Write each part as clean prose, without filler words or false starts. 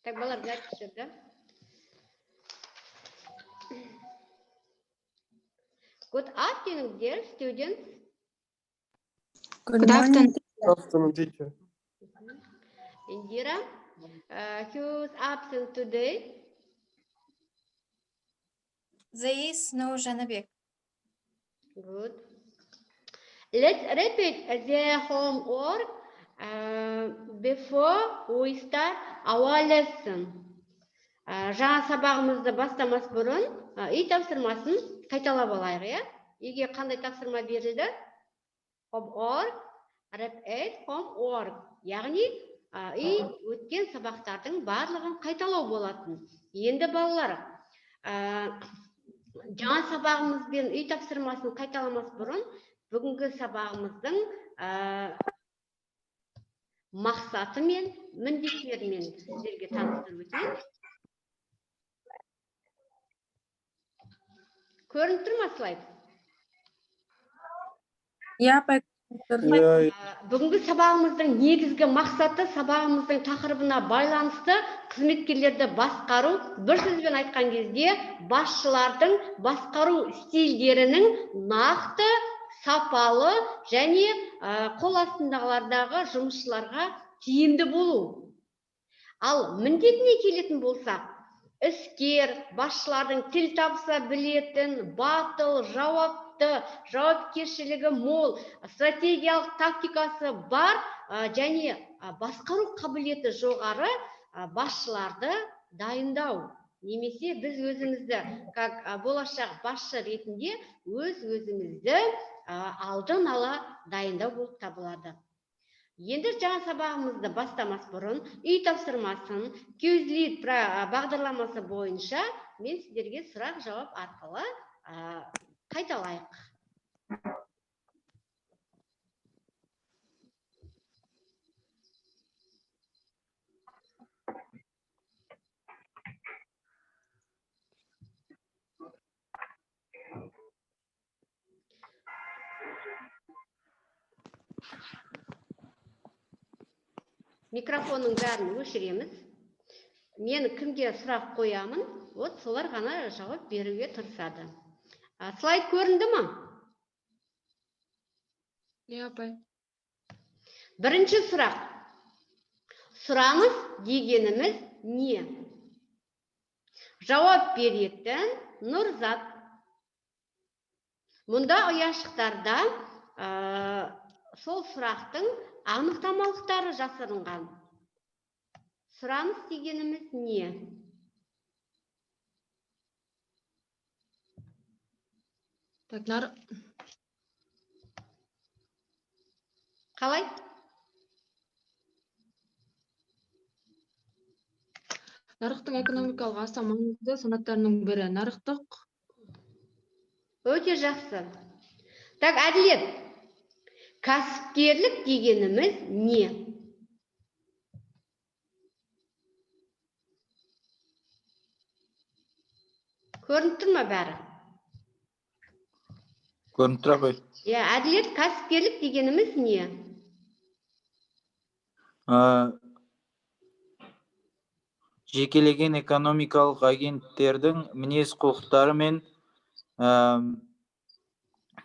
Так, балар, запись да? Good afternoon, dear students. Good afternoon. Good afternoon, teacher. Indira, who's absent today? There is no Janabek. Good. Let's repeat the homework before we start our lesson. Жаңа сабағымызды бастамас бұрын үй тапсырмасын қайталап алайық, иә? Үйге қандай тапсырма берілді? Homework, repeat homework. Яғни үй өткен сабақтардың барлығын қайталау болатын. Енді балалар, жаңа сабағымызбен үй тапсырмасын қайталамас бұрын, бүгінгі сабағымыздың мақсаты мен міндеттерімен сіздерге таныстырып өтейін. Көрініп тұр ма слайд? Бүгінгі сабағымыздың негізгі мақсаты сабағымыздың тақырыбына байланысты қызметкерлерді басқару, бір сөзбен айтқан кезде басшылардың басқару стильдерінің нақты, сапалы және қол астындағылардағы жұмысшыларға тиімді болу. Ал міндетіне келетін болсақ, іскер, басшылардың тіл табыса білетін, батыл, жауапкершілігі мол, стратегиялық тактикасы бар және басқару қабілеті жоғары басшыларды дайындау. Немесе біз өзімізді, как болашақ басшы ретінде, өзімізді алдын ала дайындау болып табылады. Енді жаңа сабағымызды бастамас бұрын, үй тапсырмасын Quizlet бағдарламасы бойынша мен сіздерге сұрақ жауап арқылы қайталайық. Микрофонның бәрін өшіреміз. Мен кімге сұрақ қоямын, солар ғана жауап беруге тырысады. Слайд көрінді ма? Иә, апай. Бірінші сұрақ. Сұраңыз дегеніміз не? Жауап беретін Нұрзат. Мұнда ұяшықтарда сол сұрақтың анықтамалықтары жасырынған. Сұраңыз дегеніміз не? Қалай? Нарықтың экономикалық аса маңызды санаттарының бірі нарықтық. Өте жақсы. Так, әділет. Кәсіпкерлік дегеніміз не? Көрініп тұр ма бәрі? Көрініп тұр, апай. Әділет, кәсіпкерлік дегеніміз не? Жекелеген экономикалық агенттердің мінез құлықтары мен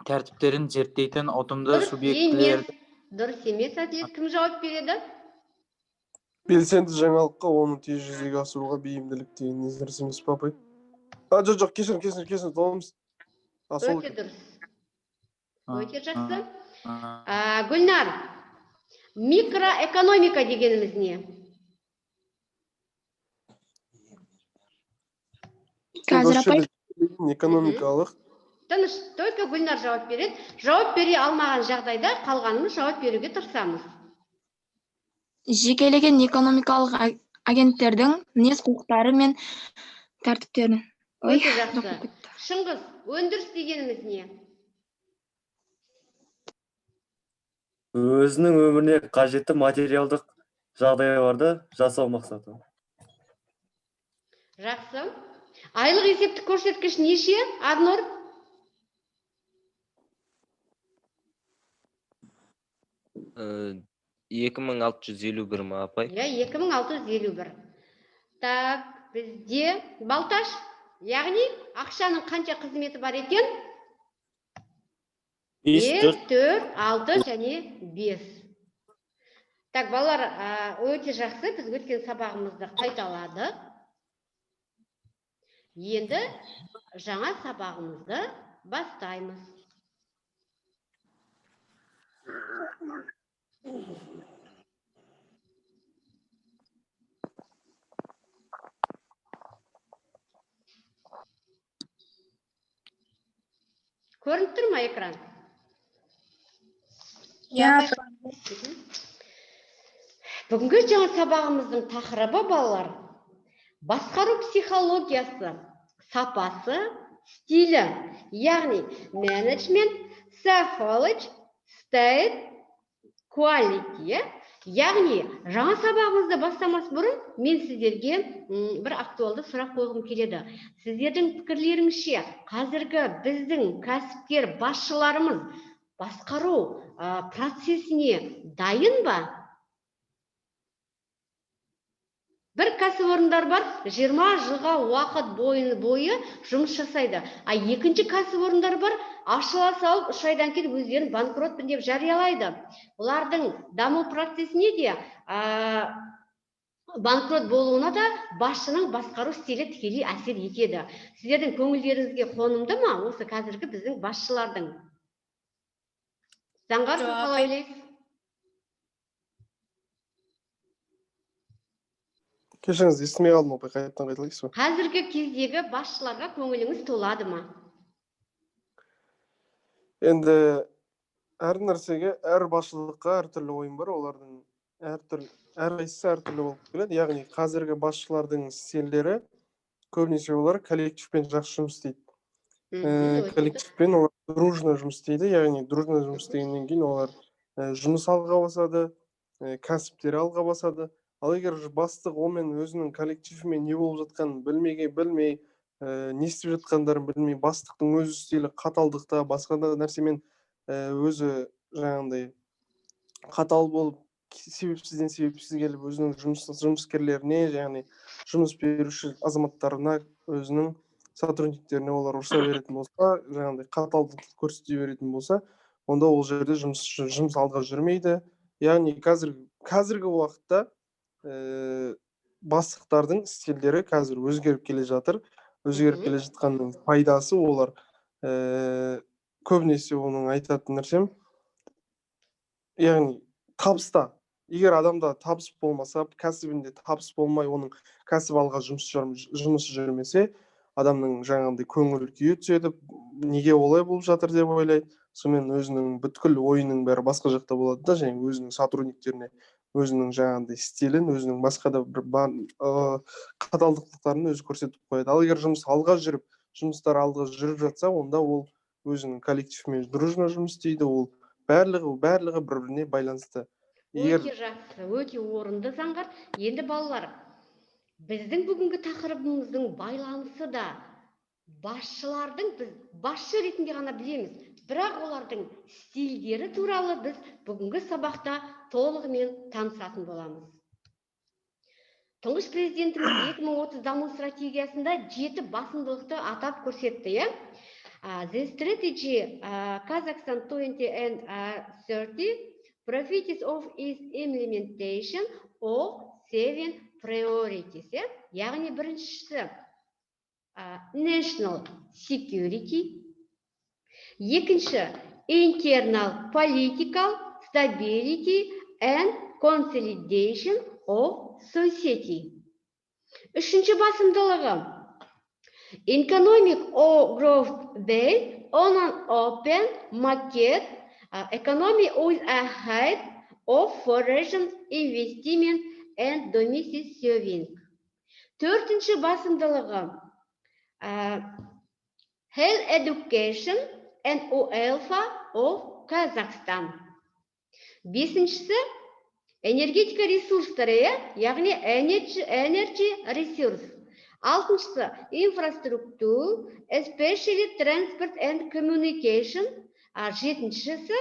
тәртіптерін зерттейтін ұтымды субъектілерді. Дұрыс емес, әділет. Кім жауап береді? Белсенді жаңалыққа оны тез жүзеге асыруға бейімділік деген дұрыс емес пе, апай? Жоқ, кешірім, толымыз. Өте дұрыс. Өте жақсы. Гүлнар, микроэкономика дегеніміз не? Қазір апай. Экономикалық. Тыныш, только Гүлнар жауап береді. Жауап бере алмаған жағдайда қалғанымыз жауап беруге тырысамыз. Жекелеген экономикалық агенттердің мінез құлықтары мен тәртіптерін. Өте жақсы. Шыңғыс, өндіріс дегеніміз не? Өзінің өміріне қажетті материалдық жағдайларды жасау мақсаты. Жақсы. Айлық есептік көрсеткіш неше, Арнұр? 2651 ма, апай? 2651. Так, бізде Балташ, яғни ақшаның қанша қызметі бар екен? 5, 4, 6 және 5. Так, балалар, өте жақсы, біз өткен сабағымызды қайталадық. Енді жаңа сабағымызды бастаймыз. Көрініп тұр ма экран? Бүгінгі жаңа сабағымыздың тақырыбы, балалар, басқару психологиясы, сапасы, стилі, яғни management, psychology, state, quality. Яғни жаңа сабағымызды бастамас бұрын мен сіздерге бір актуалды сұрақ қойғым келеді. Сіздердің пікірлеріңізше қазіргі біздің кәсіпкер басшыларымыз басқару процесіне дайын ба? Бір кәсіпорындар бар, 20 жылға уақыт бойы жұмыс жасайды. Екінші кәсіпорындар бар, ашыла салып, 3 айдан кейін өздерін банкротпын деп жариялайды. Олардың даму процесіне де, банкрот болуына да басшының басқару стилі тікелей әсер етеді. Сіздердің көңілдеріңізге қонымды ма осы қазіргі біздің басшылардың? Заңғар, қалай ойлайсыз? Кешіріңіз, естімей қалдым, опай, қайтадан қайталайсыз ба? Қазіргі кездегі басшыларға көңіліңіз толады ма? Енді әр нәрсеге, әр басшылыққа әртүрлі ойым бар, олардың әрқайсысы әртүрлі болып келеді. Яғни қазіргі басшылардың стильдері көбінесе олар коллективпен жақсы жұмыс істейді. Коллективпен олар дружно жұмыс істейді, яғни дружно жұмыс істегеннен кейін олар жұмыс алға басады, кәсіптері алға басады. Ал егер бастық онымен өзінің коллективімен не болып жатқанын білмей, не істеп жатқандарын білмей, бастықтың өз стилі қаталдықта, басқа да нәрсемен өзі жаңағындай қатал болып, себепсізден келіп, өзінің жұмыскерлеріне, яғни жұмыс беруші азаматтарына, өзінің сотрудниктеріне олар ұрса беретін болса, жаңағындай қаталдық көрсете беретін болса, онда ол жерде жұмыс алға жүрмейді. Яғни қазіргі уақытта бастықтардың стильдері қазір өзгеріп келе жатыр. Өзгеріп келе жатқанның пайдасы олар көбінесе оның айтатын нәрсем, яғни табыста. Егер адамда табыс болмаса, кәсібінде табыс болмай, оның кәсіп алға жұмысы жүрмесе, адамның жаңағындай көңіл күйі түседі, неге олай болып жатыр деп ойлайды. Сонымен өзінің бүткіл ойының бәрі басқа жақта болады да, және өзінің сотрудниктеріне өзінің жаңағындай стилін, өзінің басқа да бір қаталдықтарын өзі көрсетіп қояды. Ал егер жұмыстар алға жүріп жатса, онда ол өзінің коллективімен дружно жұмыс істейді, ол барлығы бір-біріне байланысты. Өте жақсы, өте орынды заңғар. Енді балалар, біздің бүгінгі тақырыбымыздың байланысы да басшылардың, біз басшы ретінде ғана білеміз, бірақ олардың стильдері туралы біз бүгінгі сабақта толығымен танысатын боламыз. Тұңғыш президентіміз 2030 даму стратегиясында 7 басымдылықты атап көрсетті. The strategy Kazakhstan 2030 profits of its implementation of 7 priorities. Яғни біріншісі national security, екінші internal political stability and consolidation of society. Үшінші басымдылығы economic growth based on an open market economy with a height of foreign investment and domestic saving. Төртінші басымдылығы health education and welfare of Kazakhstan. Бесіншісі энергетика ресурстары, яғни energy resource. Алтыншысы infrastructure, especially transport and communication. Жетіншісі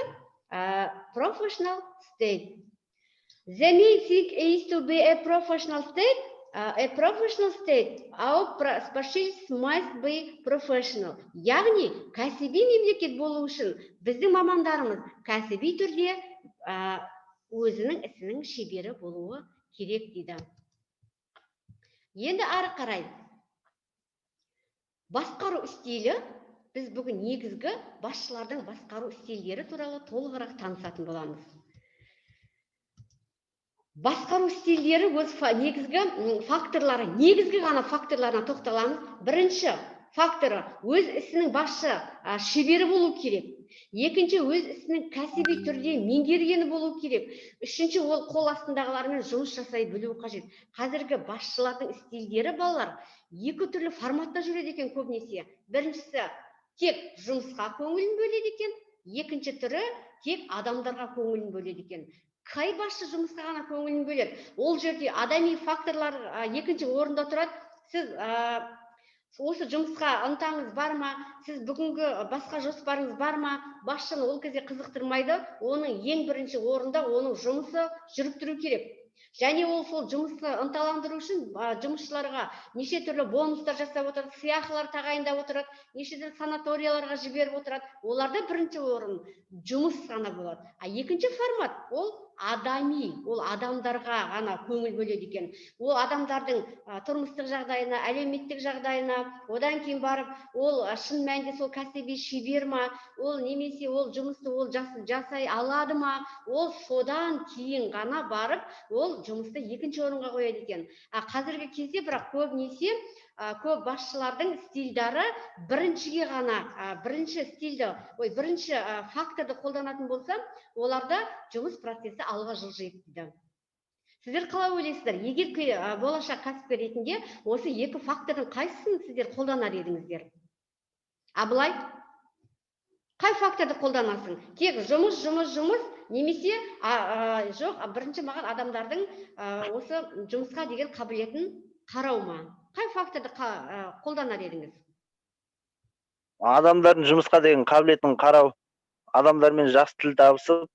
professional state. The main thing is to be a professional state a professional state, our specialists must be professional. Яғни, кәсіби мемлекет болу үшін біздің мамандарымыз кәсіби түрде өзінің ісінің шебері болуы керек дейді. Енді ары қарай басқару стилі, біз бүгін негізгі басшылардың басқару стильдері туралы толығырақ танысатын боламыз. Басқару стильдері өз негізгі факторлары, негізгі ғана факторларына тоқталамыз. Бірінші факторы өз ісінің басшы шебері болу керек. Екінші, өз ісінің кәсіби түрде меңгергені болу керек. Үшінші, ол қол астындағылармен жұмыс жасай білу қажет. Қазіргі басшылардың стильдері балалар екі түрлі форматта жүреді екен көбінесе. Біріншісі тек жұмысқа көңілін бөледі екен, екінші түрі тек адамдарға көңілін бөледі екен. Қай басшы жұмысқа ғана көңілін бөледі? Ол жерде адами факторлар екінші орында тұрады. Сіз осы жұмысқа ынтаңыз бар ма? Сіз бүгінгі басқа жоспарыңыз бар ма? Басшыны ол кезде қызықтырмайды. Оның ең бірінші орында оның жұмысы жүріп тұру керек. Және ол сол жұмысты ынталандыру үшін жұмысшыларға неше түрлі бонустар жасап отырады, сыйақылар тағайындап отырады, неше түрлі санаторияларға жіберіп отырады. Оларда бірінші орын жұмыс ғана болады. Екінші формат ол адами, ол адамдарға ғана көңіл бөледі екен. Ол адамдардың тұрмыстық жағдайына, әлеуметтік жағдайына, одан кейін барып, ол шын мәнінде сол кәсіби шебер ма, ол немесе ол жұмысты ол жасай алады ма, ол содан кейін ғана барып, ол жұмысты екінші орынға қояды екен. Қазіргі кезде бірақ көбінесе көп басшылардың стильдары біріншіге ғана, бірінші факторды қолданатын болса, оларда жұмыс процесі алға жылжиды дейді. Сіздер қалай ойлайсыздар? Егер болашақ кәсіпкер ретінде осы екі фактордың қайсысын сіздер қолданар едіңіздер? Абылай, қай факторды қолданасың? Тек жұмыс, немесе жоқ, бірінші маған адамдардың осы жұмысқа деген қабілетін қарау ма? Қай факторды қолданар едіңіз? Адамдардың жұмысқа деген қабілетін қарау, адамдармен жақсы тіл табысып,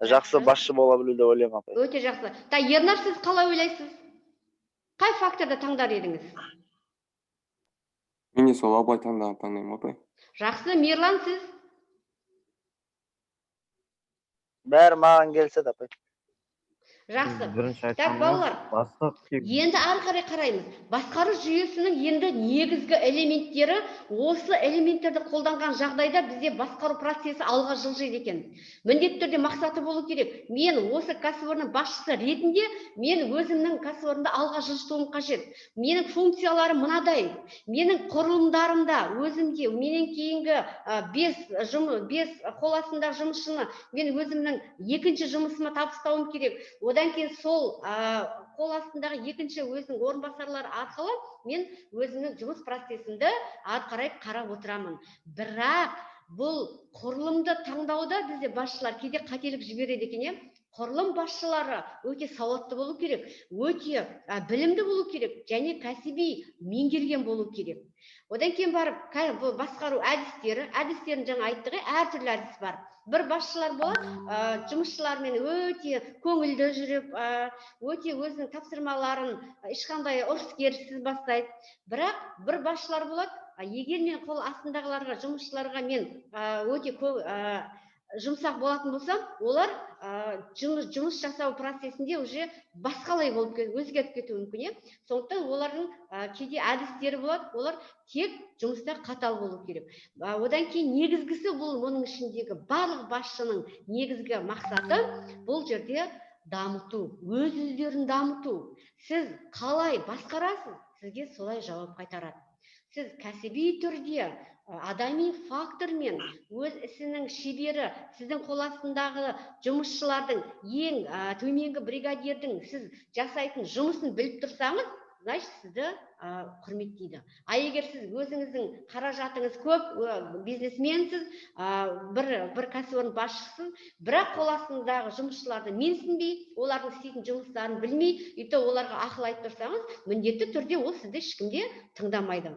жақсы басшы бола білу деп ойлаймын. Өте жақсы. Ернар, сіз қалай ойлайсыз? Қай факторды таңдар едіңіз? Мен сол Абылай таңдаймын, апай. Жақсы, Мерлан, сіз? Бәрі маған келсе де, апай. Жақсы. Балалар, енді ары қарай қараймыз. Басқару жүйесінің енді негізгі элементтері, осы элементтерді қолданған жағдайда бізде басқару процесі алға жылжиды екен. Міндетті түрде мақсаты болу керек. Мен осы кәсіпорынның басшысы ретінде, мен өзімнің кәсіпорында алға жылжытуым қажет. Менің функцияларым мынадай. Менің құрылымдарымда, өзімде, менен кейінгі 5 қол астында жұмысшыны мен өзімнің екінші жұмысыма табыстауым керек. Одан кейін сол қол астындағы екінші өзінің орынбасарлары арқылы мен өзімнің жұмыс процесімді ары қарай қарап отырамын. Бірақ бұл құрылымды таңдауда бізде басшылар кейде қателік жібереді екен. Құрылым басшылары өте сауатты болу керек, өте білімді болу керек, және кәсіби меңгерген болу керек. Одан кейін барып басқару әдістерін жаңа айттық, әртүрлі әдіс бар. Бір басшылар болады, жұмысшылармен өте көңілді жүріп, өте өзінің тапсырмаларын ешқандай ұрыс-керіссіз бастайды. Бірақ бір басшылар болады, егер мен қол астындағыларға, жұмысшыларға мен өте жұмсақ болатын болсам, олар жұмыс жасау процесінде уже басқалай болып өзгеріп кетуі мүмкін. Сондықтан олардың кейде әдістері болады, олар тек жұмыста қатал болу керек. Одан кейін негізгісі бұл оның ішіндегі барлық басшының негізгі мақсаты бұл жерде дамыту, өз өздерін дамыту. Сіз қалай басқарасыз, сізге солай жауап қайтарады. Сіз кәсіби түрде адами фактормен өз ісінің шебері, сіздің қол астындағы жұмысшылардың ең төменгі бригадирдің сіз жасайтын жұмысын біліп тұрсаңыз, значит сізді құрметтейді. Егер сіз өзіңіздің қаражатыңыз көп, бизнесменсіз, бір кәсіпорын басшысыз, бірақ қол астындағы жұмысшыларды менсінбей, олардың істейтін жұмыстарын білмей, оларға ақыл айтып тұрсаңыз, міндетті түрде ол сізді ешкімде тыңдамайды.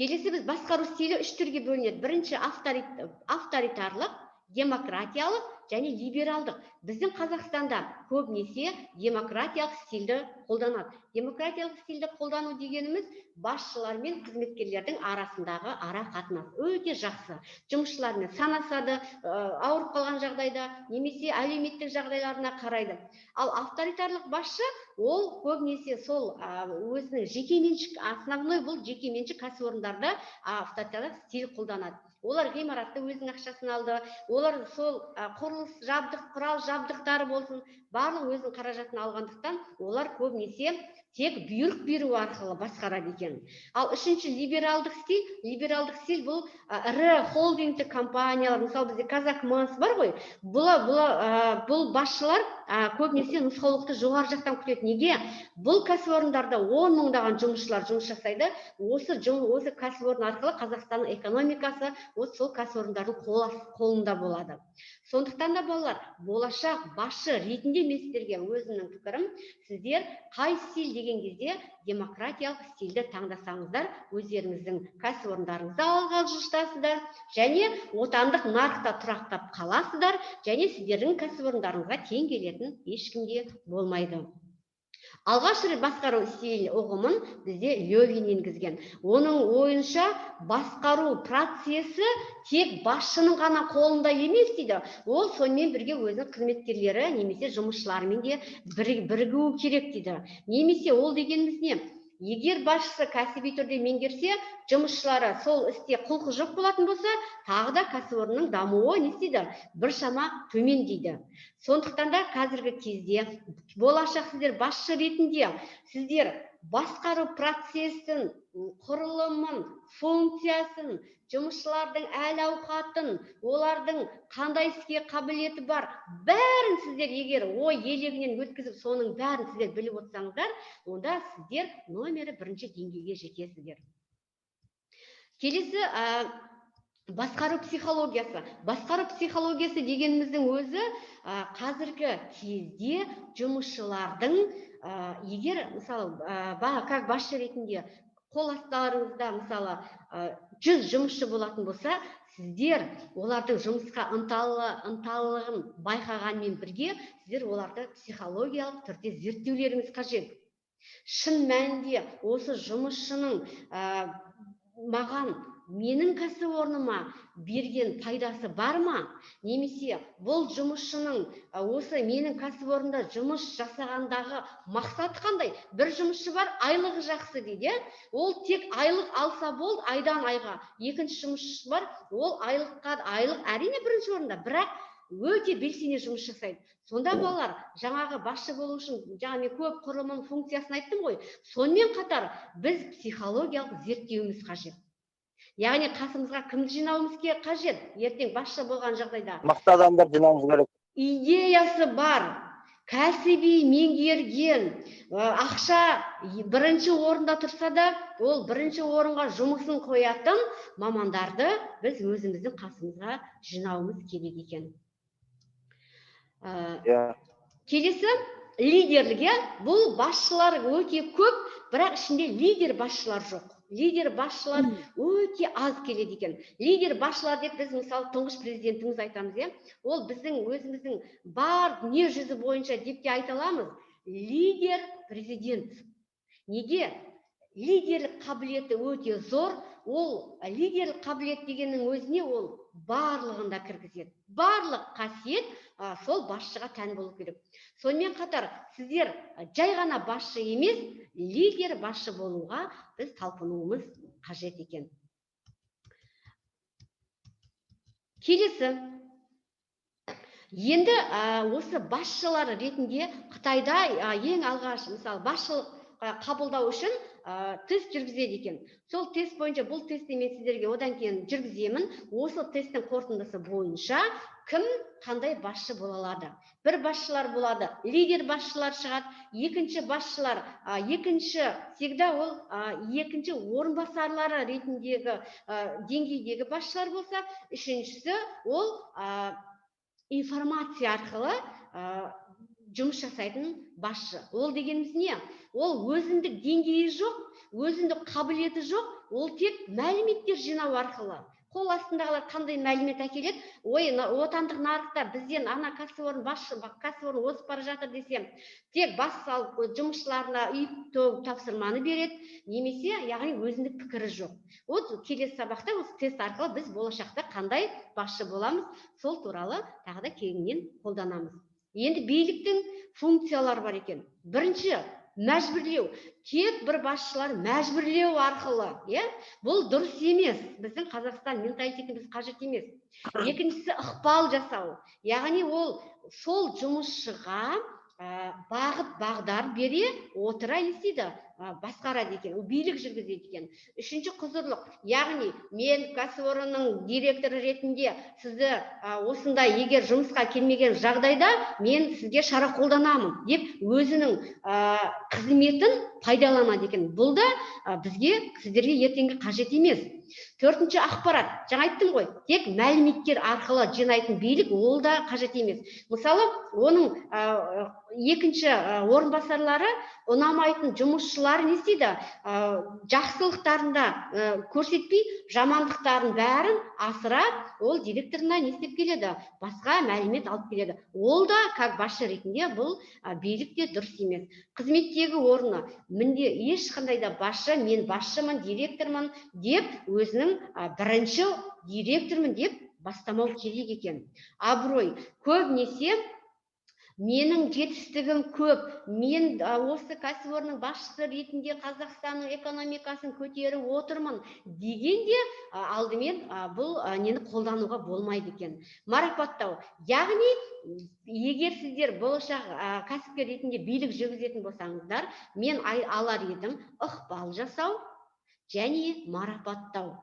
Келесі біз басқару стилі үш түрге бөлінеді. Бірінші авторитарлық, демократиялық және либералдық. Біздің Қазақстанда көбінесе демократиялық стильді қолданады. Демократиялық стильді қолдану дегеніміз басшылар мен қызметкерлердің арасындағы ара қатынас өте жақсы. Жұмысшылармен санасады, ауырып қалған жағдайда, немесе әлеуметтік жағдайларына қарайды. Ал авторитарлық басшы ол көбінесе сол өзінің жекеменшік, основной бұл жекеменшік кәсіпорындарда авторитарлық стиль қолданады. Олар ғимаратты өзінің ақшасын алды, олар сол құрылыс құрал жабдықтары болсын, барлық өзінің қаражатын алғандықтан, олар көбінесе тек бұйрық беру арқылы басқарады екен. Ал үшінші либералдық стиль бұл ірі холдингтік компаниялар, мысалы бізде Казахманс бар ғой, бұл басшылар көбінесе нұсқаулықты жоғары жақтан күтеді. Неге? Бұл кәсіпорындарда 10 мыңдаған жұмысшылар жұмыс жасайды. Осы кәсіпорын арқылы Қазақстанның экономикасы сол кәсіпорындардың қолында болады. Сондықтан да балалар, болашақ басшы ретінде мен сіздерге өзімнің пікірім, сіздер қай стиль деген кезде демократиялық стильді таңдасаңыздар, өздеріңіздің кәсіпорындарыңызды алға жылжытасыздар, және отандық нарықта тұрақтап қаласыздар, және сіздердің кәсіпорындарыңызға тең келетін ешкімде болмайды. Алғаш рет басқару стиль ұғымын бізде Левин енгізген. Оның ойынша басқару процесі тек басшының ғана қолында емес дейді. Ол сонымен бірге өзінің қызметкерлері немесе жұмысшыларымен де бірігуі керек дейді. Немесе ол дегеніміз не? Егер басшысы кәсіби түрде меңгерсе, жұмысшылары сол істе құлқы жоқ болатын болса, тағы да кәсіпорынның дамуы не істейді? Біршама төмендейді. Сондықтан да қазіргі кезде болашақ сіздер басшы ретінде сіздер басқару процесін, құрылымын, функциясын, жұмысшылардың әл-ауқатын, олардың қандай іске қабілеті бар, бәрін сіздер егер ой елегінен өткізіп, соның бәрін сіздер біліп отырсаңыздар, онда сіздер номері 1-ші деңгейге жетесіздер. Келесі басқару психологиясы. Басқару психологиясы дегеніміздің өзі қазіргі кезде жұмысшылардың егер мысалы как басшы ретінде қол астарыңызда мысалы 100 жұмысшы болатын болса, сіздер олардың жұмысқа ынталылығын байқағанмен бірге, сіздер оларды психологиялық түрде зерттеулеріңіз қажет. Шын мәнінде осы жұмысшының менің кәсіпорныма берген пайдасы бар ма? Немесе бұл жұмысшының осы менің кәсіпорында жұмыс жасағандағы мақсаты қандай? Бір жұмысшы бар, айлығы жақсы дейді. Ол тек айлық алса болды, айдан айға. Екінші жұмысшы бар, ол айлық әрине бірінші орында, бірақ өте белсене жұмыс жасайды. Сонда балалар, жаңағы басшы болу үшін, мен көп құрылымын функциясын айттым ғой. Сонымен қатар біз психологиялық зерттеуіміз қажет. Яғни қасымызға кімді жинауымыз қажет? Ертең басшы болған жағдайда. Мықты адамдар жинауымыз керек. Идеясы бар, кәсіби меңгерген, ақша бірінші орында тұрса да, ол бірінші орынға жұмысын қоятын мамандарды біз өзіміздің қасымызға жинауымыз керек екен. Келесі лидерлігі, бұл басшылар өте көп, бірақ ішінде лидер басшылар жоқ. Лидер басшылар өте аз келеді екен. Лидер басшылар деп біз мысалы тұңғыш президентіміз айтамыз, ол біздің өзіміздің бар дүние жүзі бойынша деп те айта аламыз. Лидер президент. Неге? Лидерлік қабілеті өте зор. Ол лидерлік қабілет дегеннің өзіне ол барлығында кіргізеді. Барлық қасиет сол басшыға тән болу керек. Сонымен қатар сіздер жай ғана басшы емес, лидер басшы болуға біз талпынуымыз қажет екен. Келесі, енді осы басшылар ретінде Қытайда ең алғаш, мысалы, басшылық қабылдау үшін тест жүргізеді екен. Сол тест бойынша, бұл тестті мен сіздерге одан кейін жүргіземін. Осы тесттің қорытындысы бойынша кім қандай басшы бола алады? Бір басшылар болады, лидер басшылар шығады. Екінші басшылар, всегда ол екінші орынбасарлары ретіндегі деңгейдегі басшылар болса, үшіншісі ол информация арқылы жұмыс жасайтын басшы. Ол дегеніміз не? Ол өзіндік деңгейі жоқ, өзіндік қабілеті жоқ, ол тек мәліметтер жинау арқылы, Қол астындағылар қандай мәлімет әкеледі? Ой, отандық нарықта бізден ана кәсіпорын озып бара жатыр десем, тек бас салып жұмысшыларына үйіп төгіп тапсырманы береді, немесе яғни өзіндік пікірі жоқ. Вот келесі сабақта осы тест арқылы біз болашақта қандай басшы боламыз, сол туралы тағы да кеңінен қолданамыз. Енді биліктің функциялары бар екен. Бірінші, мәжбүрлеу. Тек бір басшылар мәжбүрлеу арқылы, бұл дұрыс емес. Біздің Қазақстан менталитетіне қажет емес. Екіншісі, ықпал жасау. Яғни ол сол жұмысшыға бағыт бағдар бере отыра істейді, басқарады екен, билік жүргізеді екен. Үшінші, құзырлық. Яғни мен кәсіпорынның директоры ретінде сізді осындай егер жұмысқа келмеген жағдайда мен сізге шара қолданамын деп өзінің қызметін пайдаланады екен. Бұл да бізге сіздерге ертеңгі қажет емес. Төртінші, ақпарат. Жаңа айттым ғой, тек мәліметтер арқылы жинайтын билік ол да қажет емес. Мысалы, оның екінші орынбасарлары ұнамайтын жұмысшылар не істейді? Жақсылықтарында көрсетпей, жамандықтарын бәрін асырап, ол директорына не істеп келеді? Басқа мәлімет алып келеді. Ол да, как басшы ретінде, бұл билікте дұрыс емес. Қызметтегі орны, менде ешқандай да басшы, мен басшымын, директормын деп, өзінің бірінші директормын деп бастамау керек екен. Абырой, көбінесе менің жетістігім көп, мен осы кәсіпорынның басшысы ретінде Қазақстанның экономикасын көтеріп отырмын дегенде алдымен бұл нені қолдануға болмайды екен. Марапаттау. Яғни, егер сіздер болашақ кәсіпкер ретінде билік жүргізетін болсаңыздар, мен алар едім ықпал жасау және марапаттау.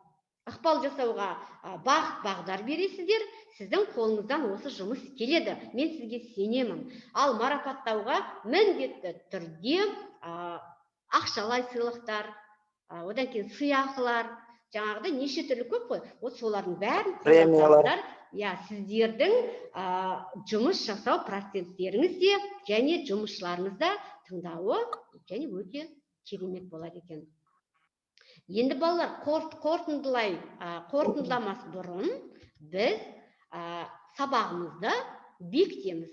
Ықпал жасауға бағыт бағдар бересіздер, сіздің қолыңыздан осы жұмыс келеді. Мен сізге сенемін. Ал марапаттауға міндетті түрде ақшалай сыйлықтар, одан кейін сыйақылар, жаңағыдай неше түрлі көп қой. Вот солардың бәрін премиялар. Сіздердің жұмыс жасау проценттеріңізде және жұмысшыларыңызда тыңдауы және өте керемет болады екен. Енді балалар, қорытындыламас бұрын біз сабағымызды бекітеміз.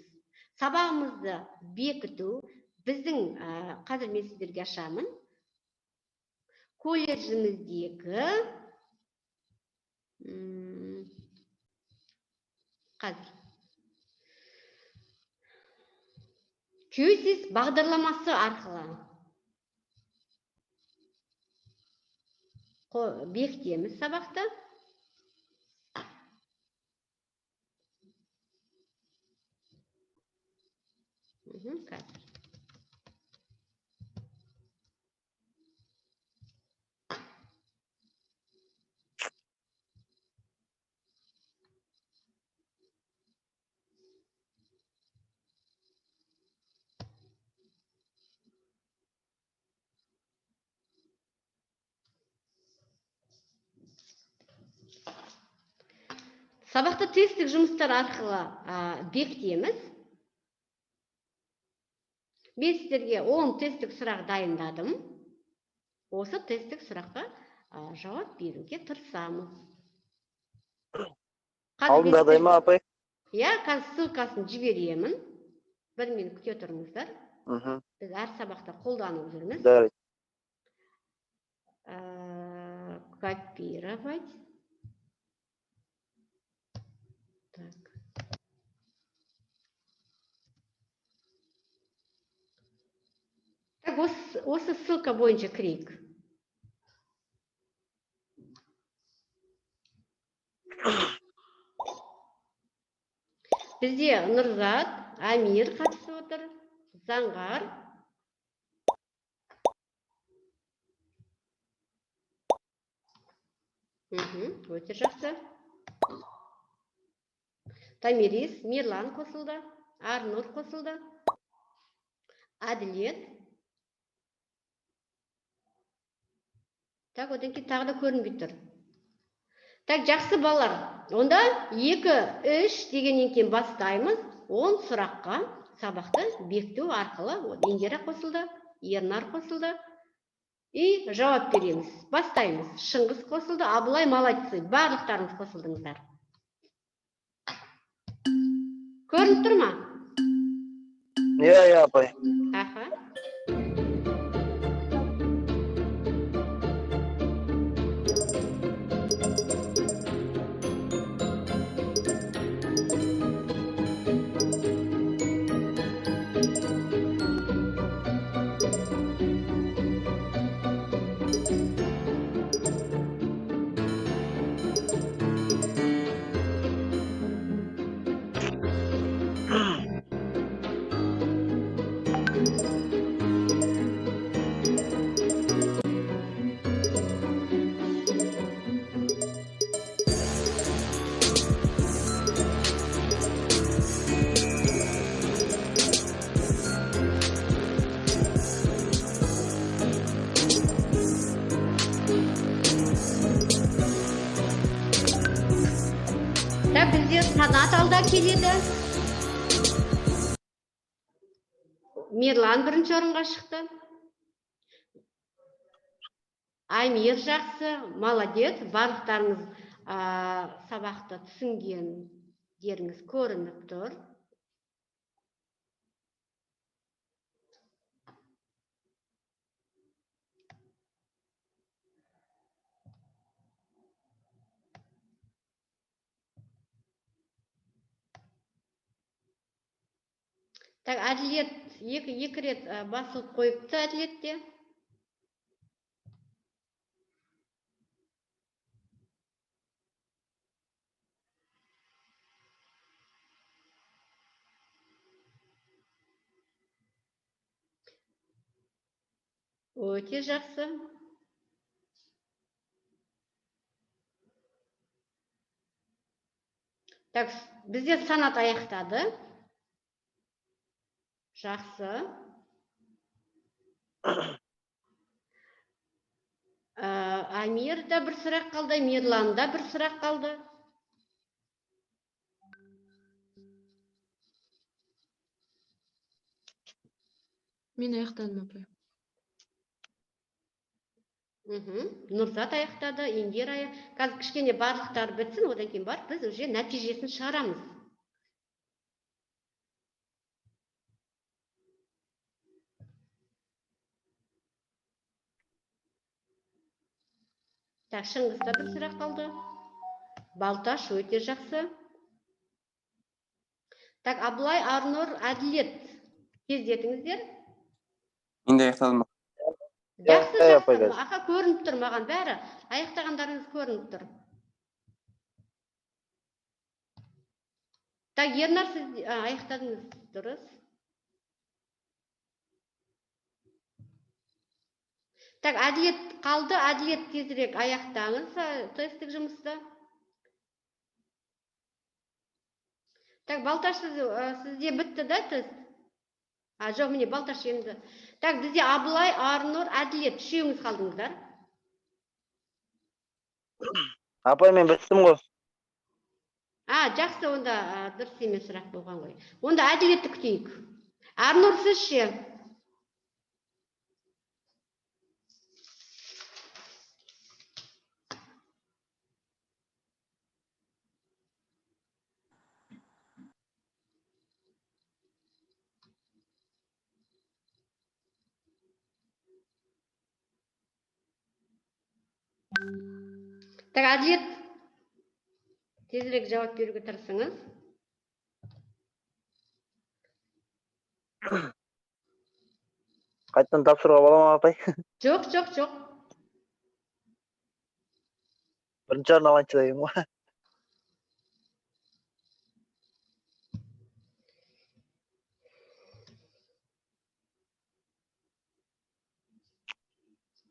Сабағымызды бекіту біздің, қазір мен сіздерге ашамын, колледжіміздегі QSIS бағдарламасы арқылы бекітеміз сабақты. Сабақты тесттік жұмыстар арқылы бекітеміз. Мен сіздерге 10 тесттік сұрақ дайындадым. Осы тесттік сұраққа жауап беруге тырысамыз. Алдындадай ма, апай? Қазір ссылкасын жіберемін. Бір мен күте тұрыңыздар. Біз әр сабақта қолданып жүрміз. Копировать. Так, осы ссылка бойынша кірейік. Бізде Нұрзат, Амир қатысып отыр, Заңғар. Өте жақсы. Тамирис, Мирлан қосылды, Арнұр қосылды, Әділет. Так, одан кейін тағы да көрінбей тұр. Так, жақсы балалар. Онда 2-3 дегеннен кейін бастаймыз. 10 сұраққа сабақты бекіту арқылы Индира қосылды, Ернар қосылды. И жауап береміз. Бастаймыз. Шыңғыс қосылды, Абылай, молодцы. Барлықтарыңыз қосылдыңыздар. Көрініп тұр ма? Иә, апай. Аха. Бізде санат алда келеді. Мирлан бірінші орынға шықты. Аймир жақсы, молодец. Барлықтарыңыз сабақты түсінгендеріңіз көрініп тұр. Так, әділет екі рет басылып қойыпты әділетте. Өте жақсы. Так, бізде санат аяқтады. Жақсы. Амирда бір сұрақ қалды, Мирланда бір сұрақ қалды. Мен аяқтадым, апай. Нұрзат аяқтады, Индира аяқтады. Қазір кішкене барлықтары бітсін, одан кейін бар, біз уже нәтижесін шығарамыз. Так, Шыңғыста бір сұрақ қалды. Балташ өте жақсы. Так, Абылай, Арнұр, Әділет. Тездетіңіздер. Мен де аяқтадым. Жақсы, жақсы. Ақа көрініп тұр маған бәрі. Аяқтағандарыңыз көрініп тұр. Так, Ернар, сіз аяқтадыңыз, дұрыс. Так, Әділет қалды, Әділет тезірек аяқтаңыз тесттік жұмысты. Так, Балташ, сізде бітті да тест? Жоқ, міне Балташ енді. Так, бізде Абылай, Арнұр, Әділет, үшеуіңіз қалдыңыздар. Апай, мен біттім ғой. Жақсы, онда дұрыс емес сұрақ болған ғой. Онда Әділетті күтейік. Арнұр, сіз ше? Так, Әділет, тезірек жауап беруге тырысыңыз. Қайттан тапсыруға бола ма, апай? Жоқ. Бірінші орын алайыншы деген ғой.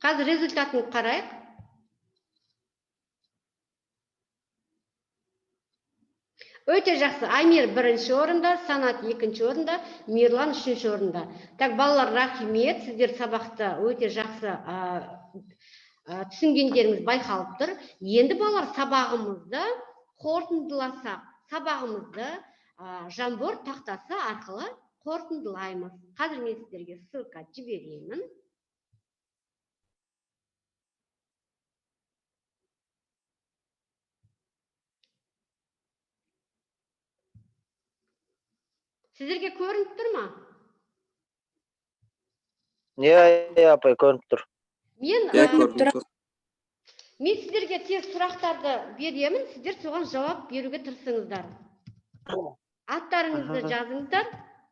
Қазір результатын қарайық. Өте жақсы. Амир бірінші орында, Санат екінші орында, Мирлан үшінші орында. Так, балалар, рахмет, сіздер сабақты өте жақсы түсінгендеріңіз байқалып тұр. Енді балалар, сабағымызды қорытындыласақ, сабағымызды Jamboard тақтасы арқылы қорытындылаймыз. Қазір мен сіздерге ссылка жіберемін. Сіздерге көрініп тұр ма? Иә, апай, көрініп тұр. Мен Көрініп тұр. мен сіздерге тез сұрақтарды беремін, сіздер соған жауап беруге тырысыңыздар. Аттарыңызды жазыңыздар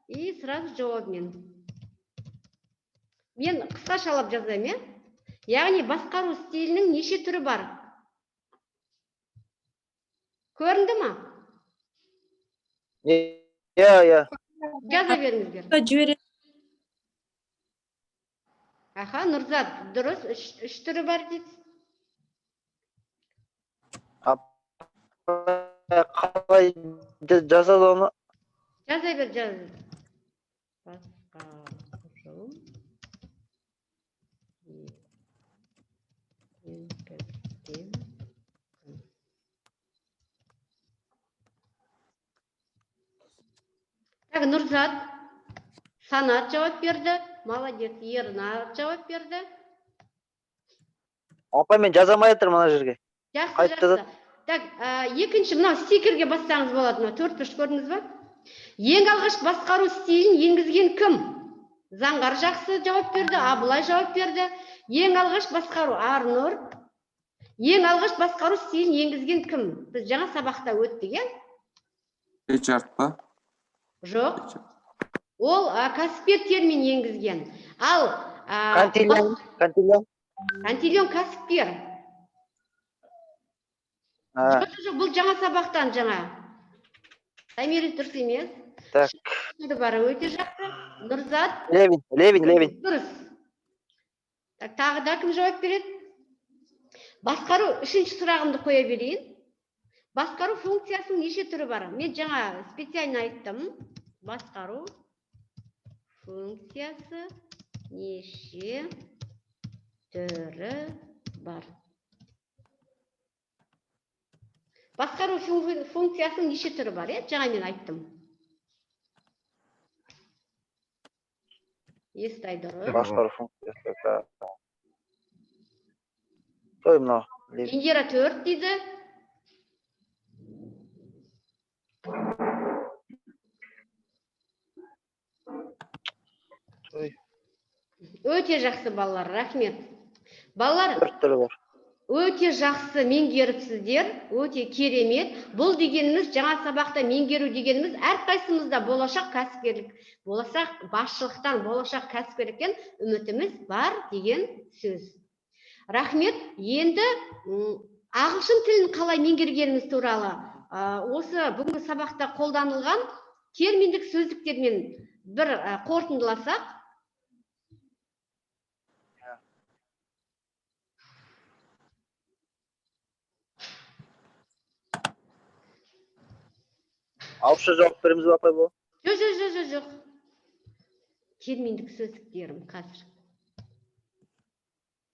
и сразу жауабымен. Мен қысқашалап жазайын, яғни басқару стилінің неше түрі бар? Көрінді ма? Иә. Жаза беріңіздер. Аха, Нұрзат, дұрыс, үш түрі бар дейсіз. Қалай жазады оны? Жаза бер, жаза. Басқару. Так, Нұрзат, Санат жауап берді. Молодец, Ернар жауап берді. Апай, мен жазамай жатырмын мына жерге. Жақсы. Так, екінші мынау стикерге бассаңыз болады. 4-3 көрдіңіз ба? Ең алғаш басқару стилін енгізген кім? Заңғар жақсы жауап берді, Абылай жауап берді. Ең алғаш басқару Арнұр. Ең алғаш басқару стилін енгізген кім? Біз жаңа сабақта өттік, иә? Ричард па? Жоқ. Ол кәсіпкер термин енгізген. Ал Кантильон кәсіпкер. Жоқ, бұл жаңа сабақтан жаңа. Таймер дұрыс емес. Так. Бар, өте жақсы. Нұрзат. Левин. Дұрыс. Тағы да кім жауап береді? Басқару, үшінші сұрағымды қоя берейін. Басқару функциясының неше түрі бар? Мен жаңа специально айттым. Басқару функциясы неше түрі бар? Басқару функциясының неше түрі бар, жаңа мен айттым. Естай дұрыс. Басқару функциясы. Той мынау. Индира 4 дейді. Өте жақсы балалар, рахмет. Балалар, 4 түрі бар. өте жақсы меңгеріпсіздер, өте керемет. Бұл дегеніміз, жаңа сабақта меңгеру дегеніміз, әрқайсымызда болашақ кәсіпкерлік, болашақ басшылықтан, болашақ кәсіпкерліктен үмітіміз бар деген сөз. Рахмет. Енді ағылшын тілін қалай меңгергеніміз туралы осы бүгінгі сабақта қолданылған терминдік сөздіктермен бір қорытындыласақ. Ауызша жауап береміз бе, апай, бұл? Жоқ. Терминдік сөздіктерім қазір.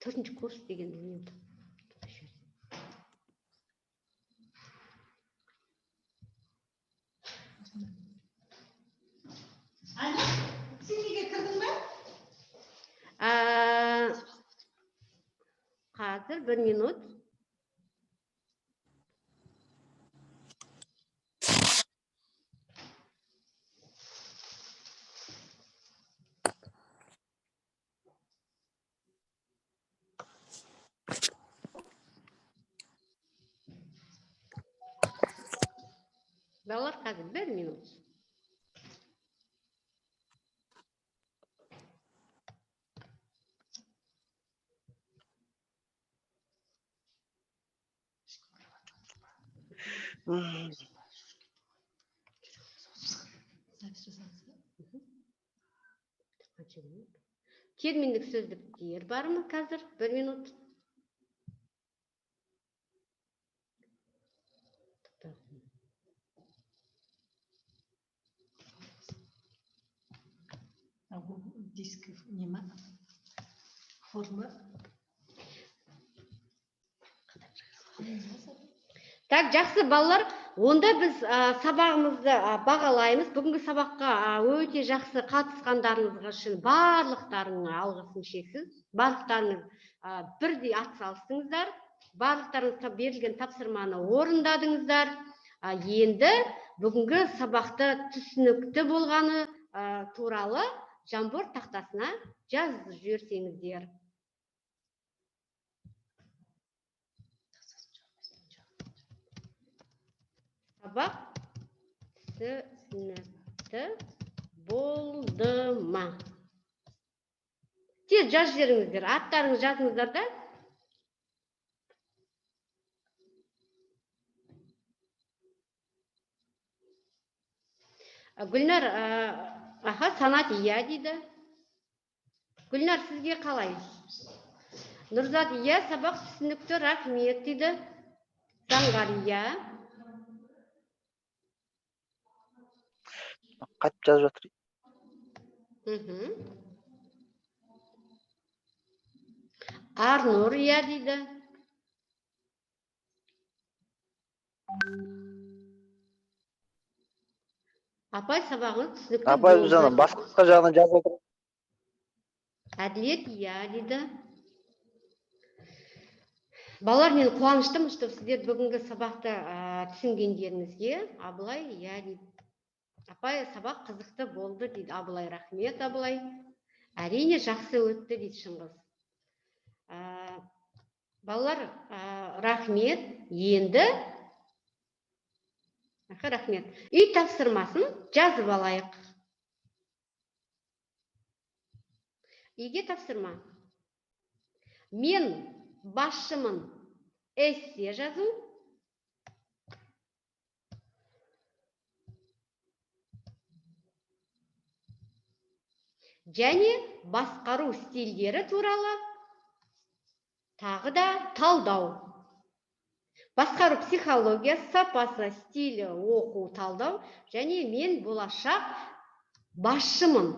4-ші курс деген мен. Сен неге кірдің бе? Қазір 1 минут. Балалар, қазір 1 минут. Терминдік сөздіктер бар ма қазір? 1 минут. Диск нема? Форма. Так, жақсы балалар, онда біз сабағымызды бағалаймыз. Бүгінгі сабаққа өте жақсы қатысқандарыңыз үшін барлықтарыңа алғысым шексіз. Барлықтарыңыз бірдей атсалыстыңыздар. Барлықтарыңыз берілген тапсырманы орындадыңыздар. Енді бүгінгі сабақта түсінікті болғаны туралы Jamboard тақтасына жазып жіберсеңіздер. Сабақ түсінікті болды ма? Тез жазып жіберіңіздер, аттарыңыз жазыңыздар да. Гүлнар, Санат иә дейді. Гүлнар, сізге қалай? Нұрзат, иә, сабақ түсінікті, рахмет дейді. Заңғар, иә. Қайтып жазып жатыр. Арнұр, иә дейді. Апай, сабағыңыз түсінікті Апай, болды. жаңа басқа жағынан жазып отыр. Әділет, иә дейді. Балалар, мен қуаныштымын, что сіздер бүгінгі сабақты түсінгендеріңізге. Абылай, иә дейді. Апай, сабақ қызықты болды дейді. Абылай, рахмет, Абылай. Әрине жақсы өтті дейді Шыңғыс. Балалар, рахмет. Енді рахмет. Үй тапсырмасын жазып алайық. Үйге тапсырма. Мен басшымын. Эссе жазу. Және басқару стильдері туралы тағы да талдау. Басқару психологиясы, сапасы, стилі, оқу, талдау. Және мен болашақ басшымын.